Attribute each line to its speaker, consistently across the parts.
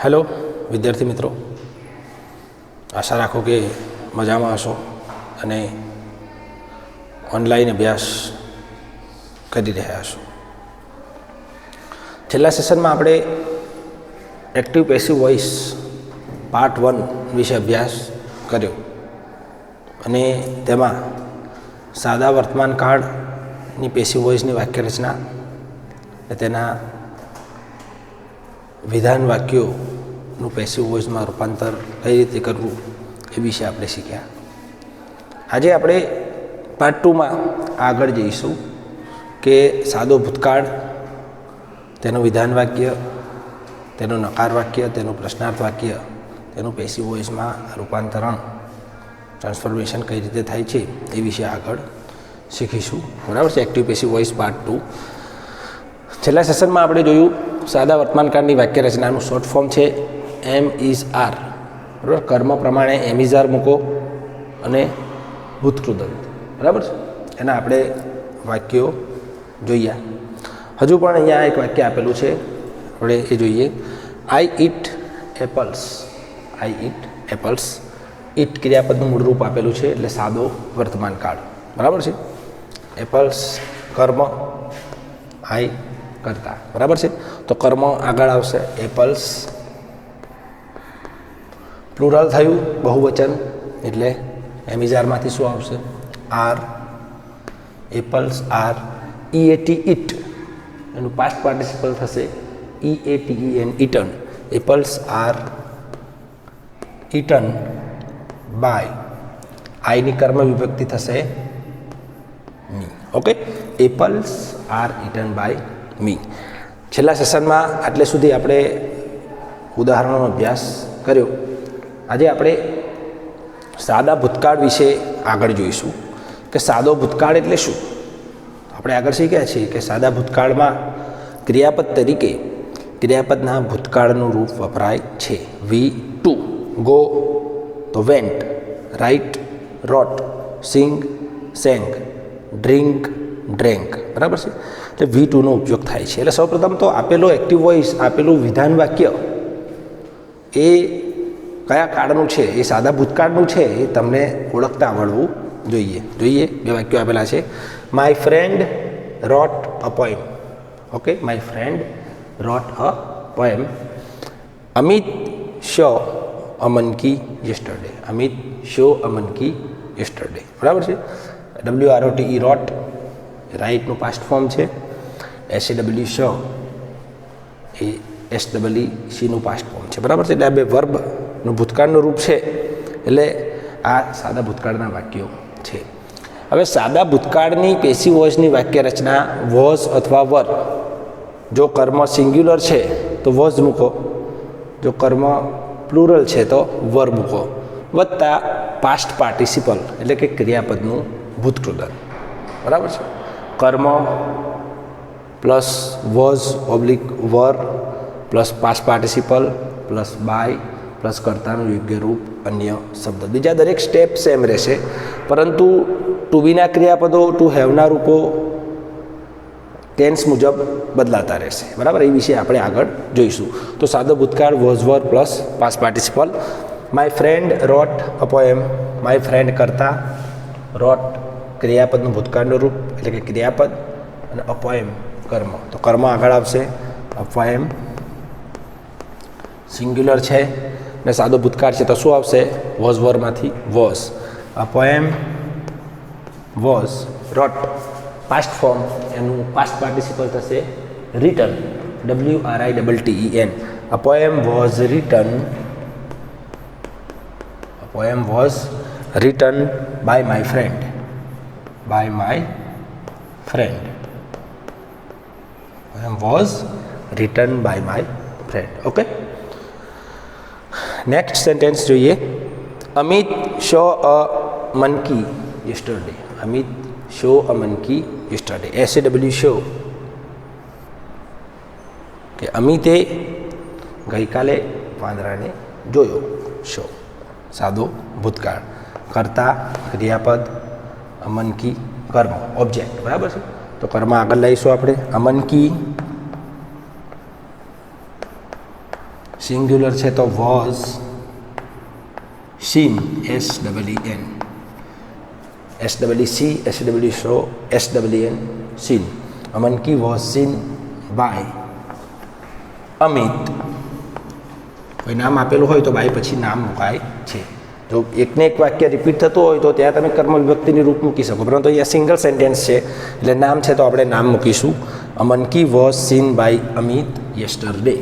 Speaker 1: Hello વિદ્યાર્થી મિત્રો, આશા રાખો કે મજામાં હશો અને ઓનલાઈન અભ્યાસ કરી રહ્યા હશો. છેલ્લા સેશનમાં આપણે એક્ટિવ પેસિવ વોઇસ પાર્ટ 1 વિશે અભ્યાસ કર્યો અને તેમાં સાદા વર્તમાન કાળની પેસિવ વોઇસની વાક્યરચના અને તેના વિધાન વાક્યોનું પેસિવ વોઇસમાં રૂપાંતર કઈ રીતે કરવું એ વિશે આપણે શીખ્યા. આજે આપણે પાર્ટ 2માં આગળ જઈશું કે સાદો ભૂતકાળ, તેનું વિધાન વાક્ય, તેનું નકાર વાક્ય, તેનું પ્રશ્નાર્થ વાક્ય, તેનું પેસિવ વોઇસમાં રૂપાંતરણ, ટ્રાન્સફોર્મેશન કઈ રીતે થાય છે એ વિશે આગળ શીખીશું. બરાબર છે. Active passive voice part 2. છેલ્લા સેશનમાં આપણે જોયું સાદા વર્તમાનકાળની વાક્ય રચનાનું શોર્ટ ફોર્મ છે એમ ઇઝ આર. બરાબર. કર્મ પ્રમાણે એમ ઇઝ આર મૂકો અને ભૂતકૃદંત. બરાબર છે. એના આપણે વાક્યો જોયા. હજુ પણ અહીંયા એક વાક્ય આપેલું છે, આપણે એ જોઈએ. I eat apples. I eat apples. Eat ક્રિયાપદનું મૂળરૂપ આપેલું છે, એટલે સાદો વર્તમાન કાળ. બરાબર છે. એપલ્સ કર્મ, આઈ કરતા. બરાબર છે. તો કર્મ આગળ આવશે એપલ્સ. પ્લુરલ થયું, બહુવચન, એટલે એમિઝારમાંથી શું આવશે? Are. Apples are. E A T eat, એનું પાસ્ટ પાર્ટિસિપલ થશે E A T E N, eaten. Apples are eaten by. આઈની કર્મ વિભક્તિ થશે me. Okay. Apples are eaten by me. છેલ્લા સેશનમાં આટલે સુધી આપણે ઉદાહરણોનો અભ્યાસ કર્યો. આજે આપણે સાદા ભૂતકાળ વિશે આગળ જોઈશું કે સાદો ભૂતકાળ એટલે શું. આપણે આગળ શીખ્યા છીએ કે સાદા ભૂતકાળમાં ક્રિયાપદ તરીકે ક્રિયાપદના ભૂતકાળનું રૂપ વપરાય છે. વી ટુ, ગો તો વેન્ટ, રાઇટ રોટ, સિંગ સેંગ, ડ્રિંક ડ્રેન્ક. બરાબર છે. એટલે વી ટુનો ઉપયોગ થાય છે. એટલે સૌપ્રથમ તો આપેલો એક્ટિવ વોઇસ, આપેલું વિધાન વાક્ય એ કયા કાળનું છે, એ સાદા ભૂતકાળનું છે, એ તમને ઓળખતા આવડવું જોઈએ. બે વાક્યો આપેલા છે. My friend wrote a poem. Okay. My friend wrote a poem. Amit saw a monkey yesterday. Amit saw a monkey yesterday. બરાબર છે. WROTE રોટ રાઇટનું પાસ્ટ ફોર્મ છે. SAW શો એ SEEનું પાસ્ટ ફોર્મ છે. બરાબર છે. એટલે આ બે વર્બનું ભૂતકાળનું રૂપ છે, એટલે આ સાદા ભૂતકાળના વાક્યો છે. હવે સાદા ભૂતકાળની પેસિવ વોઇસની વાક્ય રચના વોઝ અથવા વર. જો કર્મ સિંગ્યુલર છે તો વોઝ મૂકો, જો કર્મ પ્લુરલ છે તો વર મૂકો, વત્તા પાસ્ટ પાર્ટિસિપલ એટલે કે ક્રિયાપદનું ભૂતકૃદંત. બરાબર છે. કર્મ plus was oblique were plus past participle plus by plus કર્તાનું યોગ્ય રૂપ અન્ય શબ્દ. બીજા દરેક સ્ટેપ સેમ રહેશે, પરંતુ ટુ બીના ક્રિયાપદો, ટુ હેવના રૂપો ટેન્સ મુજબ બદલાતા રહેશે. બરાબર. એ વિશે આપણે આગળ જોઈશું. તો સાદો ભૂતકાળ was were plus past participle. My friend wrote a poem. My friend કરતા, રોટ ક્રિયાપદનું ભૂતકાળનું રૂપ એટલે કે ક્રિયાપદ, અને અ પોએમ કર્મ. તો કર્મ આગળ આવશે. અ પોએમ સિંગ્યુલર છે ને સાદો ભૂતકાળ છે તો શું આવશે? વોઝ વરમાંથી was. A poem was wrote. Past form, એનું પાસ્ટ પાર્ટિસિપલ થશે written. WRITTEN. A poem was written. A poem was written by my friend. By my friend. Poem was written by my friend. Okay. Next sentence જોઈએ. Amit saw a monkey yesterday. Amit saw a monkey yesterday. SAW saw કે અમિતે ગઈકાલે વાંદરાને જોયો. Show સાદો ભૂતકાળ. કર્તા ક્રિયાપદ, અમનકી કર્મ ઓબ્જેક્ટ. બરાબર છે. તો કર્મ આગળ લઈશું આપણે. અમનકી સિંગ્યુલર છે તો was seen, SEEN, SEEC, SEEN, seen. A key was seen by Amit. કોઈ નામ આપેલું હોય તો બાય પછી નામ મુકાય છે. જો એકને એક વાક્ય રિપીટ થતું હોય તો ત્યાં તમે કર્મ વિભક્તિની રૂપ મૂકી શકો, પરંતુ અહીંયા સિંગલ સેન્ટેન્સ છે એટલે નામ છે તો આપણે નામ મૂકીશું. અમન કી was seen by Amit yesterday.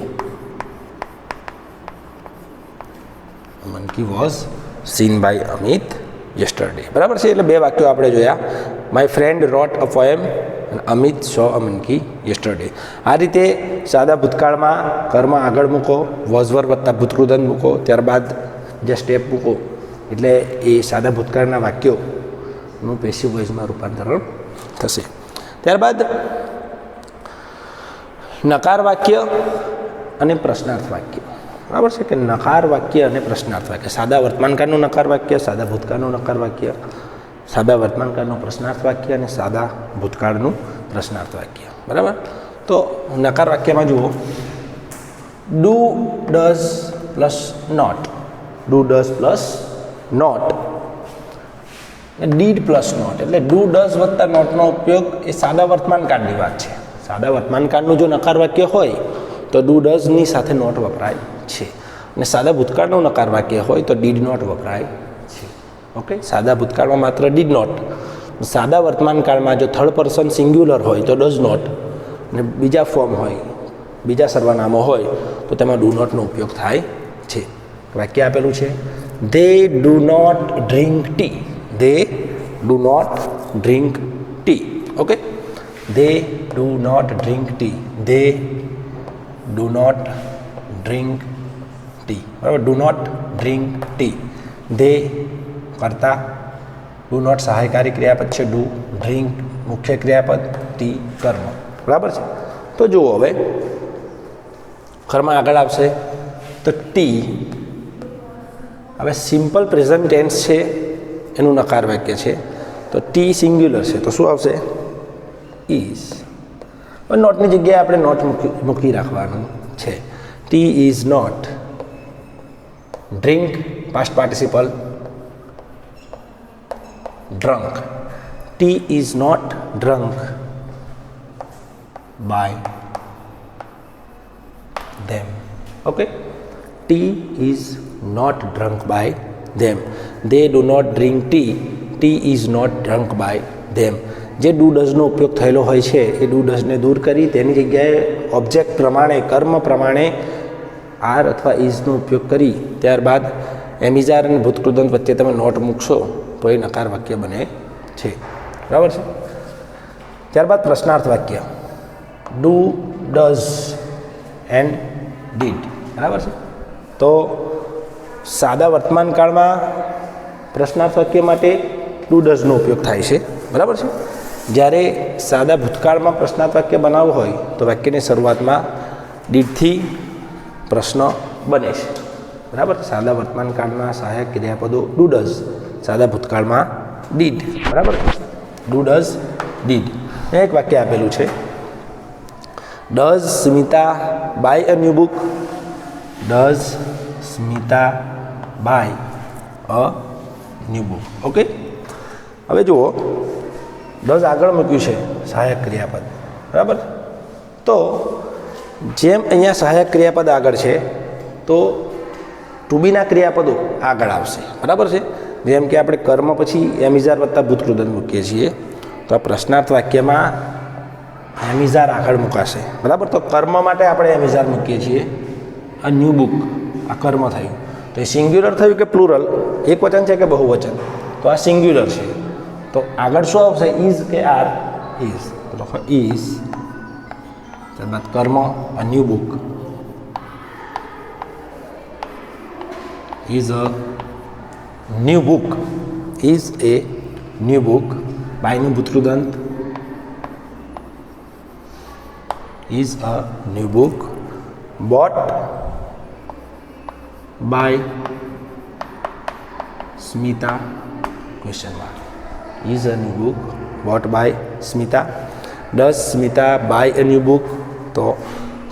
Speaker 1: Aman key was seen by Amit yesterday. બરાબર છે. એટલે બે વાક્યો આપણે જોયા. My friend wrote a poem અને અમિત સો અમન કી યસ્ટરડે. આ રીતે સાદા ભૂતકાળમાં કર્મ આગળ મૂકો, વોઝવર વત્તા ભૂતકૃદંત મૂકો, ત્યારબાદ જે સ્ટેપ મૂકો એટલે એ સાદા ભૂતકાળના વાક્યોનું પેસિવ વોઇસમાં રૂપાંતરણ થશે. ત્યારબાદ નકાર વાક્ય અને પ્રશ્નાર્થ વાક્ય. બરાબર છે કે નકાર વાક્ય અને પ્રશ્નાર્થ વાક્ય. સાદા વર્તમાનકાળનું નકાર વાક્ય, સાદા ભૂતકાળનું નકાર વાક્ય, સાદા વર્તમાનકાળનું પ્રશ્નાર્થ વાક્ય અને સાદા ભૂતકાળનું પ્રશ્નાર્થ વાક્ય. બરાબર. તો નકાર વાક્યમાં જુઓ, do does plus not, do does plus not, did plus not. એટલે ડુ ડઝ વત્તા નોટનો ઉપયોગ એ સાદા વર્તમાનકાળની વાત છે. સાદા વર્તમાનકાળનું જો નકાર વાક્ય હોય તો ડુ ડઝની સાથે નોટ વપરાય છે, અને સાદા ભૂતકાળનું નકાર વાક્ય હોય તો ડીડ નોટ વપરાય છે. ઓકે. સાદા ભૂતકાળમાં માત્ર ડીડ નોટ, સાદા વર્તમાનકાળમાં જો થર્ડ પર્સન સિંગ્યુલર હોય તો ડઝ નોટ, અને બીજા ફોર્મ હોય, બીજા સર્વનામો હોય તો તેમાં ડુ નોટનો ઉપયોગ થાય છે. વાક્ય આપેલું છે, they do not drink tea. They do not drink tea. Okay. They do not drink tea. They do not drink tea. બરાબર. Do not drink tea. They કરતા, ડુ નોટ સહાયકારી ક્રિયાપદ છે, ડુ, ડ્રિંક મુખ્ય ક્રિયાપદ, ટી કર્મ. બરાબર છે. તો જુઓ હવે કર્મ આગળ આવશે તો ટી. હવે સિમ્પલ પ્રેઝન્ટ ટેન્સ છે એનું નકાર વાક્ય છે તો ટી સિંગ્યુલર છે તો શું આવશે? ઇઝ. હવે નોટની જગ્યાએ આપણે નોટ મૂકી રાખવાનું છે. Tea is not drink, past participle, drunk. Tea is not drunk by them. Okay. Tea is not drunk by them. They do not drink tea. Tea is not drunk by them. જે do ડઝનો ઉપયોગ થયેલો હોય છે એ do ડઝને દૂર કરી તેની જગ્યાએ object પ્રમાણે, કર્મ પ્રમાણે આર અથવા ઇઝનો ઉપયોગ કરી ત્યારબાદ એમિઝાર અને ભૂતકૃદંત વચ્ચે તમે નોટ મૂકશો તો એ નકાર વાક્ય બને છે. બરાબર છે. ત્યારબાદ પ્રશ્નાર્થ વાક્ય, ડુ, ડઝ એન્ડ ડીડ. બરાબર છે. તો સાદા વર્તમાન કાળમાં પ્રશ્નાર્થ વાક્ય માટે ડુ ડઝનો ઉપયોગ થાય છે. બરાબર છે. જ્યારે સાદા ભૂતકાળમાં પ્રશ્નાર્થ વાક્ય બનાવવું હોય તો વાક્યની શરૂઆતમાં ડીડથી પ્રશ્ન બને છે. બરાબર. સાદા વર્તમાન કાળના સહાયક ક્રિયાપદો ડુ ડઝ, સાદા ભૂતકાળમાં ડીડ. બરાબર. Do does did. એક વાક્ય આપેલું છે, does Smita buy a new book. Does Smita buy a new book. Okay. હવે જુઓ, ડઝ આગળ મૂક્યું છે સહાયક ક્રિયાપદ. બરાબર. તો જેમ અહીંયા સહાયક ક્રિયાપદ આગળ છે તો ટુ બીના ક્રિયાપદો આગળ આવશે. બરાબર છે. જેમ કે આપણે કર્મ પછી એમિઝાર વત્તા ભૂતકૃદંત મૂકીએ છીએ તો આ પ્રશ્નાર્થ વાક્યમાં એમિઝાર આગળ મૂકાશે. બરાબર. તો કર્મ માટે આપણે એમિઝાર મૂકીએ છીએ. આ ન્યૂ બુક, આ કર્મ થયું તો એ સિંગ્યુલર થયું કે પ્લુરલ, એક વચન છે કે બહુવચન? તો આ સિંગ્યુલર છે તો આગળ શું આવશે? ઇઝ કે આર? ઇઝ. તો લખો ઇઝ, ત્યારબાદ કર્મ, આ new book. Is a new book. Is a new book. બાયનું ભૂતકૃદંત, is a new book bought by Smita, question mark. Is a new book bought by Smita. Does Smita buy a new book? તો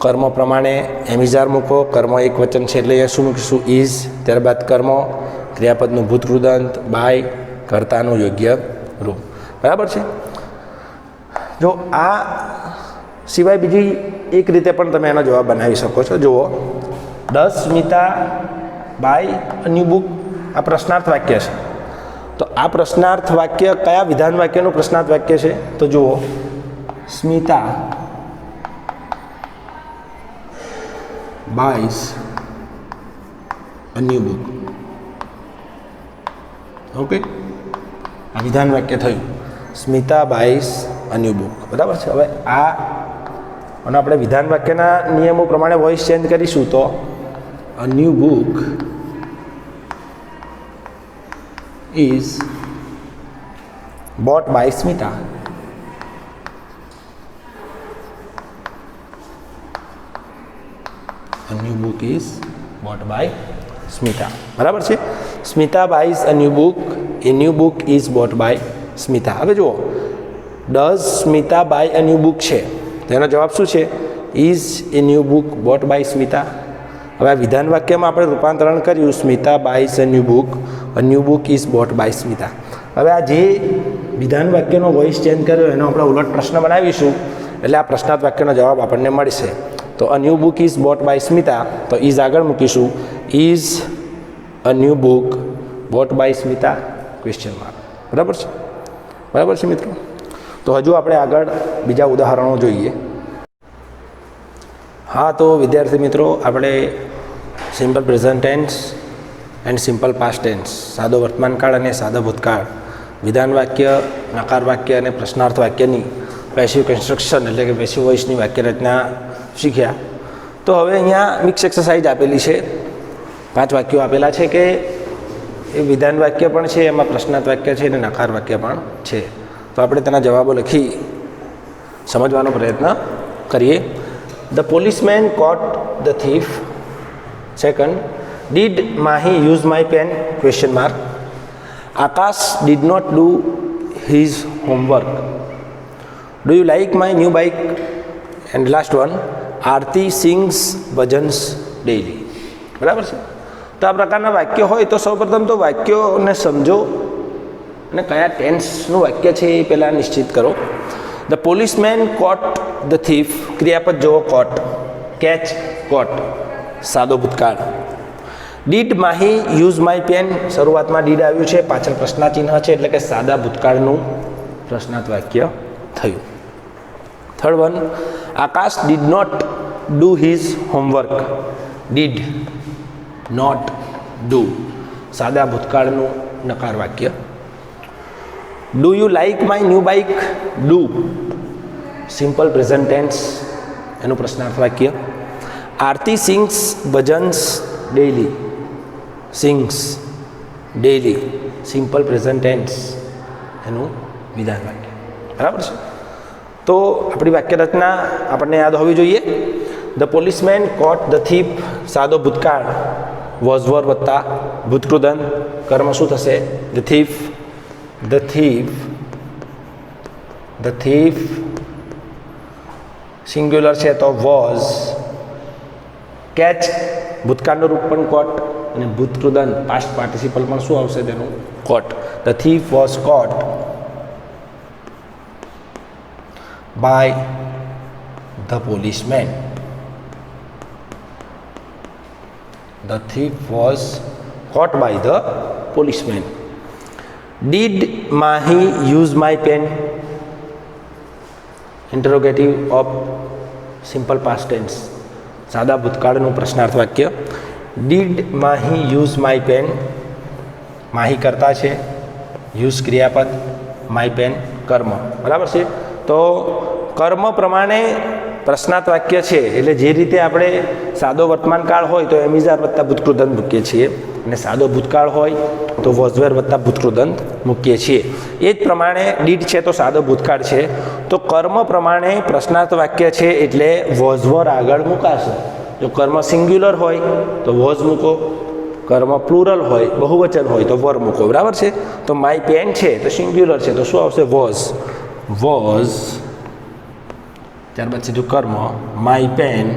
Speaker 1: કર્મ પ્રમાણે એમિઝાર મૂકો, કર્મ એક વચન છે એટલે શું મૂકીશું? ઇઝ. ત્યારબાદ કર્મ, ક્રિયાપદનું ભૂતકૃદંત, બાય, કર્તાનું યોગ્ય રૂપ. બરાબર છે? જો આ સિવાય બીજી એક રીતે પણ તમે એનો જવાબ બનાવી શકો છો. જુઓ, does Smita buy a new book, આ પ્રશ્નાર્થ વાક્ય છે. તો આ પ્રશ્નાર્થ વાક્ય કયા વિધાન વાક્યનું પ્રશ્નાર્થ વાક્ય છે? તો જુઓ, Smita buys a new book. Okay, આ વિધાન વાક્ય થયું, Smita buys a new book. બરાબર છે? હવે આ અને આપણે વિધાન વાક્યના નિયમો પ્રમાણે વોઇસ ચેન્જ કરીશું તો a new book is bought by Smita. A new book is bought by Smita. બરાબર છે? Smita buys a new book, a new book is bought by Smita. હવે જુઓ, does Smita buy a new book છે, તો એનો જવાબ શું છે? Is a new book bought by Smita. હવે આ વિધાન વાક્યમાં આપણે રૂપાંતરણ કર્યું, Smita buys a new book is bought by Smita. હવે આ જે વિધાન વાક્યનો વોઇસ ચેન્જ કર્યો એનો આપણે ઉલટ પ્રશ્ન બનાવીશું એટલે આ પ્રશ્નાર્થ વાક્યનો જવાબ આપણને મળશે. તો a new book is bought by Smita, તો ઇઝ આગળ મૂકીશું, is a new book bought by Smita question mark. બરાબર છે? બરાબર છે મિત્રો? તો હજુ આપણે આગળ બીજા ઉદાહરણો જોઈએ. હા, તો વિદ્યાર્થી મિત્રો, આપણે simple present tense and simple past tense, સાદો વર્તમાનકાળ અને સાદો ભૂતકાળ, વિધાન વાક્ય, નકાર વાક્ય અને પ્રશ્નાર્થ વાક્યની પેસિવ કન્સ્ટ્રક્શન એટલે કે પેસિવ વોઇસની વાક્ય રચના શીખ્યા. તો હવે અહીંયા મિક્સ એક્સરસાઇઝ આપેલી છે. 5 વાક્યો આપેલા છે કે એ વિધાન વાક્ય પણ છે, એમાં પ્રશ્નાર્થ વાક્ય છે અને નકાર વાક્ય પણ છે. તો આપણે તેના જવાબો લખી સમજવાનો પ્રયત્ન કરીએ. The policeman caught the thief. Second, did Mahi use my pen? Question mark. Akash did not do his homework. Do you like my new bike? And last one, Aarti sings bhajans daily. બરાબર છે? તો આ પ્રકારના વાક્ય હોય તો સૌપ્રથમ તો વાક્યોને સમજો અને કયા ટેન્સનું વાક્ય છે એ પહેલાં નિશ્ચિત કરો. The policeman caught the thief, ક્રિયાપદ જુઓ, કોટ, કેચ, કોટ, સાદો ભૂતકાળ. Did Mahi use my pen, શરૂઆતમાં ડીડ આવ્યું છે, પાછળ પ્રશ્નાચિહ્ન છે એટલે કે સાદા ભૂતકાળનું પ્રશ્નાર્થ વાક્ય થયું. Third one, Akash did not do his homework. Did not do, સાદા ભૂતકાળનું નકાર વાક્ય. Do you like my new bike? Do, simple present tense, એનું પ્રશ્નાર્થ વાક્ય. Aarti sings bhajans daily. Sings daily, simple present tense, એનું વિધાન વાક્ય. બરાબર છે? તો આપણી વાક્ય રચના આપણને યાદ હોવી જોઈએ. The policeman caught the thief, સાદો ભૂતકાળ, વોઝ વર વત્તા ભૂતકૃદંત, કર્મ શું થશે? The thief. The thief, the thief singular છે તો વોઝ. કેચ, ભૂતકાળનું રૂપ પણ કોટ અને ભૂતકૃદંત પાસ્ટ પાર્ટિસિપલ પણ શું આવશે તેનું? Caught. The thief was caught by the policeman. The thief was caught by the policeman. Did Mahi use my pen? Interrogative of simple past tense, સાદા ભૂતકાળનું પ્રશ્નાર્થ વાક્ય. Did Mahi use my pen? Mahi કરતા છે, use ક્રિયાપદ, my pen કર્મ. બરાબર છે? તો કર્મ પ્રમાણે પ્રશ્નાર્થ વાક્ય છે એટલે જે રીતે આપણે સાદો વર્તમાનકાળ હોય તો એમિઝાર વત્તા ભૂતકૃદંત મૂકીએ છીએ અને સાદો ભૂતકાળ હોય તો વોઝવેર વત્તા ભૂતકૃદંત મૂકીએ છીએ. એ જ પ્રમાણે ડીડ છે તો સાદો ભૂતકાળ છે, તો કર્મ પ્રમાણે પ્રશ્નાર્થ વાક્ય છે એટલે વોઝવર આગળ મૂકાશે. જો કર્મ સિંગ્યુલર હોય તો વોઝ મૂકો, કર્મ પ્લુરલ હોય, બહુવચન હોય તો વર મૂકો. બરાબર છે? તો માય પેન છે તો સિંગ્યુલર છે તો શું આવશે? વોઝ. વોઝ, ત્યારબાદ સીધું કર્મ, my pen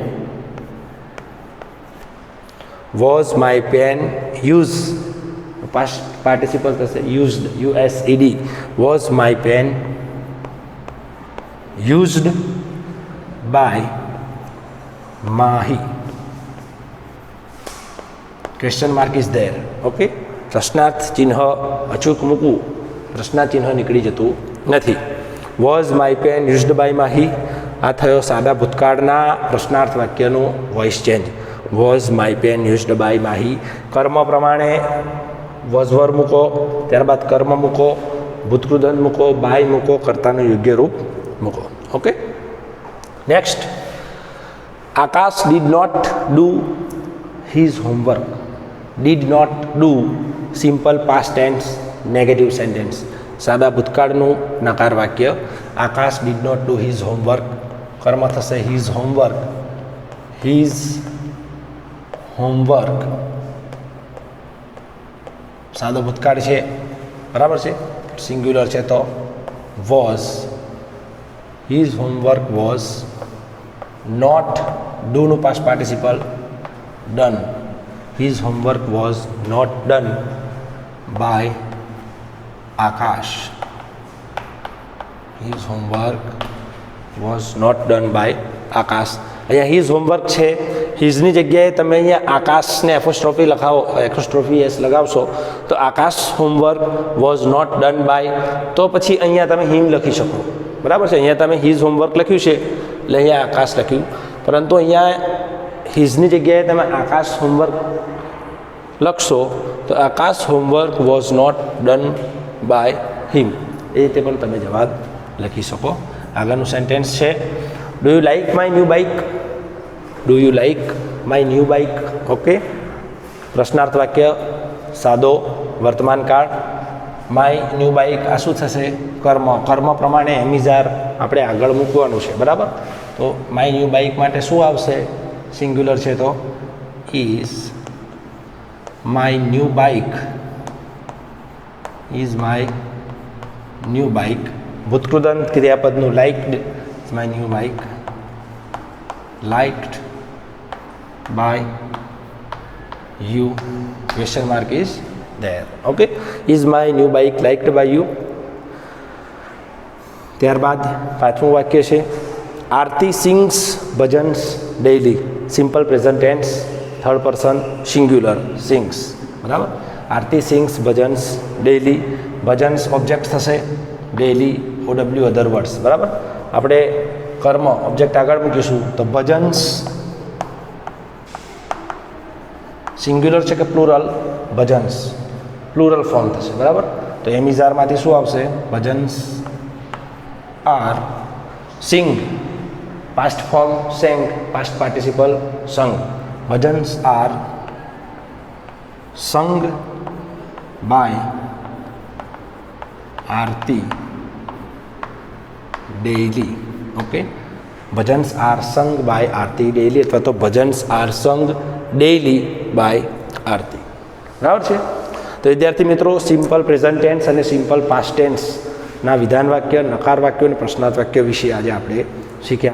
Speaker 1: was my pen use, past participle થશે used, USED. Was my pen used by Mahi. Question mark is there. Okay, પ્રશ્નાર્થ ચિહ્ન અચૂક મૂકવું, પ્રશ્નાર્થ ચિહ્ન નીકળી જતું નથી. Was my pen used by Mahi, આ થયો સાદા ભૂતકાળના પ્રશ્નાર્થ વાક્યનું voice change. Was my pen used by Mahi. કર્મ પ્રમાણે વોઝ વર મૂકો, ત્યારબાદ કર્મ મૂકો, ભૂતકૃદંત મૂકો, બાય મૂકો, કર્તાનું યોગ્ય રૂપ મૂકો. Okay, next. Akash did not do his homework. Did not do simple past tense negative sentence, સાદા ભૂતકાળનું નકાર વાક્ય. Akash did not do his homework, કર્મ થશે હિઝ હોમવર્ક. હિઝ હોમવર્ક સાદો ભૂતકાળ છે, બરાબર છે, સિંગ્યુલર છે તો was. His homework was not, ડુનું past participle done. His homework was not done by Akash. His homework was not done by Akash. અહીંયા હિઝ હોમવર્ક છે, હિઝની જગ્યાએ તમે અહીંયા આકાશને એપોસ્ટ્રોફી લખાવો, એપોસ્ટ્રોફી એસ લગાવશો તો Akash homework was not done by, તો પછી અહીંયા તમે હિમ લખી શકો, બરાબર છે. અહીંયા તમે હિઝ હોમવર્ક લખ્યું છે એટલે અહીંયા આકાશ લખ્યું, પરંતુ અહીંયા હિઝની જગ્યાએ તમે આકાશ હોમવર્ક લખશો તો Akash homework was not done by him, એ રીતે પણ તમે જવાબ લખી શકો. આગળનું સેન્ટેન્સ છે, do you like my new bike. Do you like my new bike. Okay, પ્રશ્નાર્થ વાક્ય સાદો વર્તમાન કાળ. માય ન્યૂ બાઇક આ શું થશે? કર્મ. કર્મ પ્રમાણે એમિઝાર આપણે આગળ મૂકવાનું છે, બરાબર. તો માય ન્યૂ બાઇક માટે શું આવશે? સિંગ્યુલર છે તો is my new bike. Is my new bike. ભૂતકૃદંત ક્રિયાપદનું liked, my new bike liked by you. Question mark is there. Okay, is my new bike liked by you. ત્યારબાદ પાંચમું વાક્ય છે, Aarti sings bhajans daily. Simple present tense, third person singular, sings, બરાબર. Aarti sings bhajans daily. Bhajans object થશે, daily OW other words, બરાબર. આપણે કર્મ object આગળ મૂકીશું તો ભજન્સ સિંગ્યુલર છે કે પ્લુરલ? ભજન્સ પ્લુરલ ફોર્મ થશે, બરાબર. તો એમિઝારમાંથી શું આવશે? Bhajans are sing, past form sang, past participle sung. Bhajans are sung by Aarti daily. Okay, bhajans are sung by Aarti daily, અથવા તો bhajans are sung daily by Aarti, બરાબર છે. તો વિદ્યાર્થી મિત્રો, સિમ્પલ પ્રેઝન્ટ ટેન્સ અને સિમ્પલ પાસ્ટ ટેન્સના વિધાન વાક્ય, નકાર વાક્યો અને પ્રશ્નાર્થ વાક્ય વિશે આજે આપણે શીખ્યા.